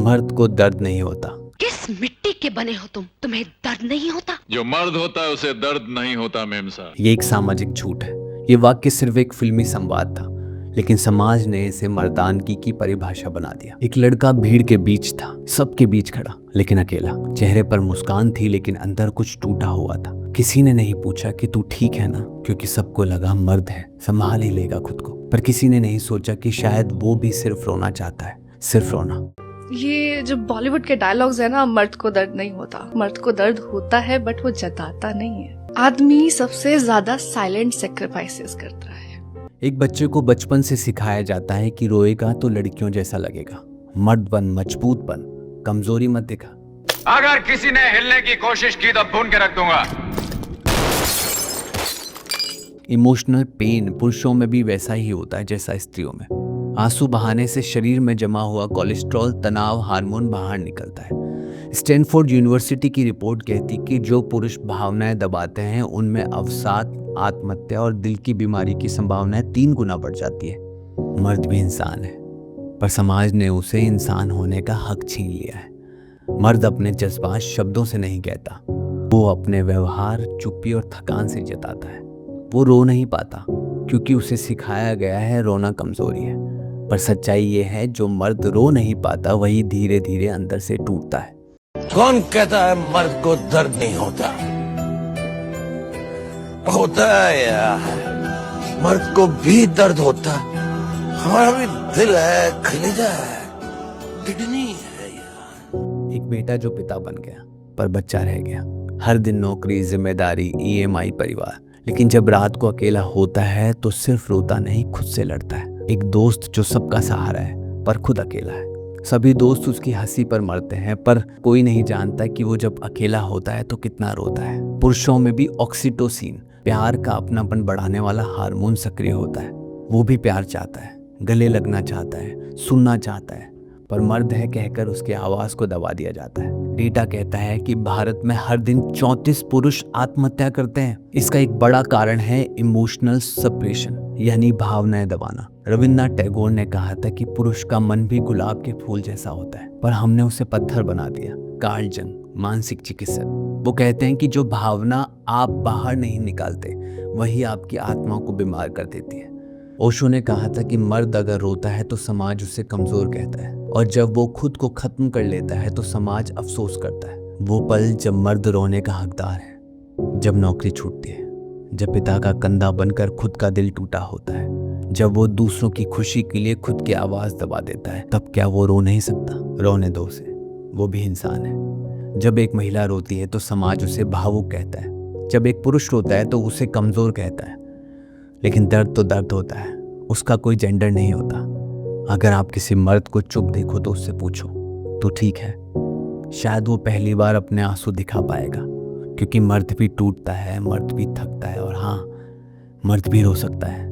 मर्द को दर्द नहीं होता। किस मिट्टी के बने हो तुम? तुम्हें दर्द नहीं होता? जो मर्द होता है उसे दर्द नहीं होता मेम साहब। ये एक सामाजिक झूठ है। ये वाक्य सिर्फ एक फिल्मी संवाद था, लेकिन समाज ने इसे मर्दानगी की परिभाषा बना दिया। एक लड़का भीड़ के बीच था, सबके बीच खड़ा, लेकिन अकेला। चेहरे पर मुस्कान थी, लेकिन अंदर कुछ टूटा हुआ था। किसी ने नहीं पूछा कि तू ठीक है ना, क्योंकि सबको लगा मर्द है, संभाल ही लेगा खुद को। पर किसी ने नहीं सोचा कि शायद वो भी सिर्फ रोना चाहता है, सिर्फ रोना। ये जो बॉलीवुड के डायलॉग्स है ना, मर्द को दर्द नहीं होता, मर्द को दर्द होता है बट वो जताता नहीं है। आदमी सबसे ज्यादा साइलेंट सेक्रीफाइसेस करता है। एक बच्चे को बचपन से सिखाया जाता है कि रोएगा तो लड़कियों जैसा लगेगा। मर्द बन, मजबूत बन, कमजोरी मत दिखा। अगर किसी ने हिलने की कोशिश की तो भून के रख दूंगा। इमोशनल पेन पुरुषों में भी वैसा ही होता है जैसा स्त्रियों में। आंसू बहाने से शरीर में जमा हुआ कोलेस्ट्रॉल, तनाव हार्मोन बाहर निकलता है। स्टैनफोर्ड यूनिवर्सिटी की रिपोर्ट कहती कि जो पुरुष भावनाएं दबाते हैं उनमें अवसाद, आत्महत्या और दिल की बीमारी की संभावनाएं 3 गुना बढ़ जाती है। मर्द भी इंसान है, पर समाज ने उसे इंसान होने का हक छीन लिया है। मर्द अपने जज्बात शब्दों से नहीं कहता, वो अपने व्यवहार, चुप्पी और थकान से जताता है। वो रो नहीं पाता क्योंकि उसे सिखाया गया है रोना कमजोरी है। पर सच्चाई ये है, जो मर्द रो नहीं पाता वही धीरे धीरे अंदर से टूटता है। कौन कहता है मर्द को दर्द नहीं होता? होता है यार, मर्द को भी दर्द होता है। हमारा भी दिल है, कलेजा है, किडनी है यार। एक बेटा जो पिता बन गया पर बच्चा रह गया। हर दिन नौकरी, जिम्मेदारी, ईएमआई, परिवार। लेकिन जब रात को अकेला होता है तो सिर्फ रोता नहीं, खुद से लड़ता है। एक दोस्त जो सबका सहारा है पर खुद अकेला है। सभी दोस्त उसकी हंसी पर मरते हैं, पर कोई नहीं जानता कि वो जब अकेला होता है तो कितना रोता है। पुरुषों में भी ऑक्सीटोसिन, प्यार का अपनापन बढ़ाने वाला हार्मोन सक्रिय होता है। वो भी प्यार चाहता है, गले लगना चाहता है, सुनना चाहता है, पर मर्द है कहकर उसकी आवाज को दबा दिया जाता है। डेटा कहता है कि भारत में हर दिन 34 पुरुष आत्महत्या करते हैं। इसका एक बड़ा कारण है इमोशनल सप्रेशन, यानी भावनाएं दबाना। रविन्द्रनाथ टैगोर ने कहा था कि पुरुष का मन भी गुलाब के फूल जैसा होता है, पर हमने उसे पत्थर बना दिया। कार्ल जंग, मानसिक चिकित्सक, वो कहते हैं कि जो भावना आप बाहर नहीं निकालते वही आपकी आत्मा को बीमार कर देती है। ओशो ने कहा था कि मर्द अगर रोता है तो समाज उसे कमजोर कहता है, और जब वो खुद को खत्म कर लेता है तो समाज अफसोस करता है। वो पल जब मर्द रोने का हकदार है, जब नौकरी छूटती है, जब पिता का कंधा बनकर खुद का दिल टूटा होता है, जब वो दूसरों की खुशी के लिए खुद की आवाज दबा देता है, तब क्या वो रो नहीं सकता? रोने दो उसे, वो भी इंसान है। जब एक महिला रोती है तो समाज उसे भावुक कहता है, जब एक पुरुष रोता है तो उसे कमजोर कहता है। लेकिन दर्द तो दर्द होता है, उसका कोई जेंडर नहीं होता। अगर आप किसी मर्द को चुप देखो तो उससे पूछो, तू ठीक है? शायद वो पहली बार अपने आंसू दिखा पाएगा, क्योंकि मर्द भी टूटता है, मर्द भी थकता है, और हाँ, मर्द भी रो सकता है।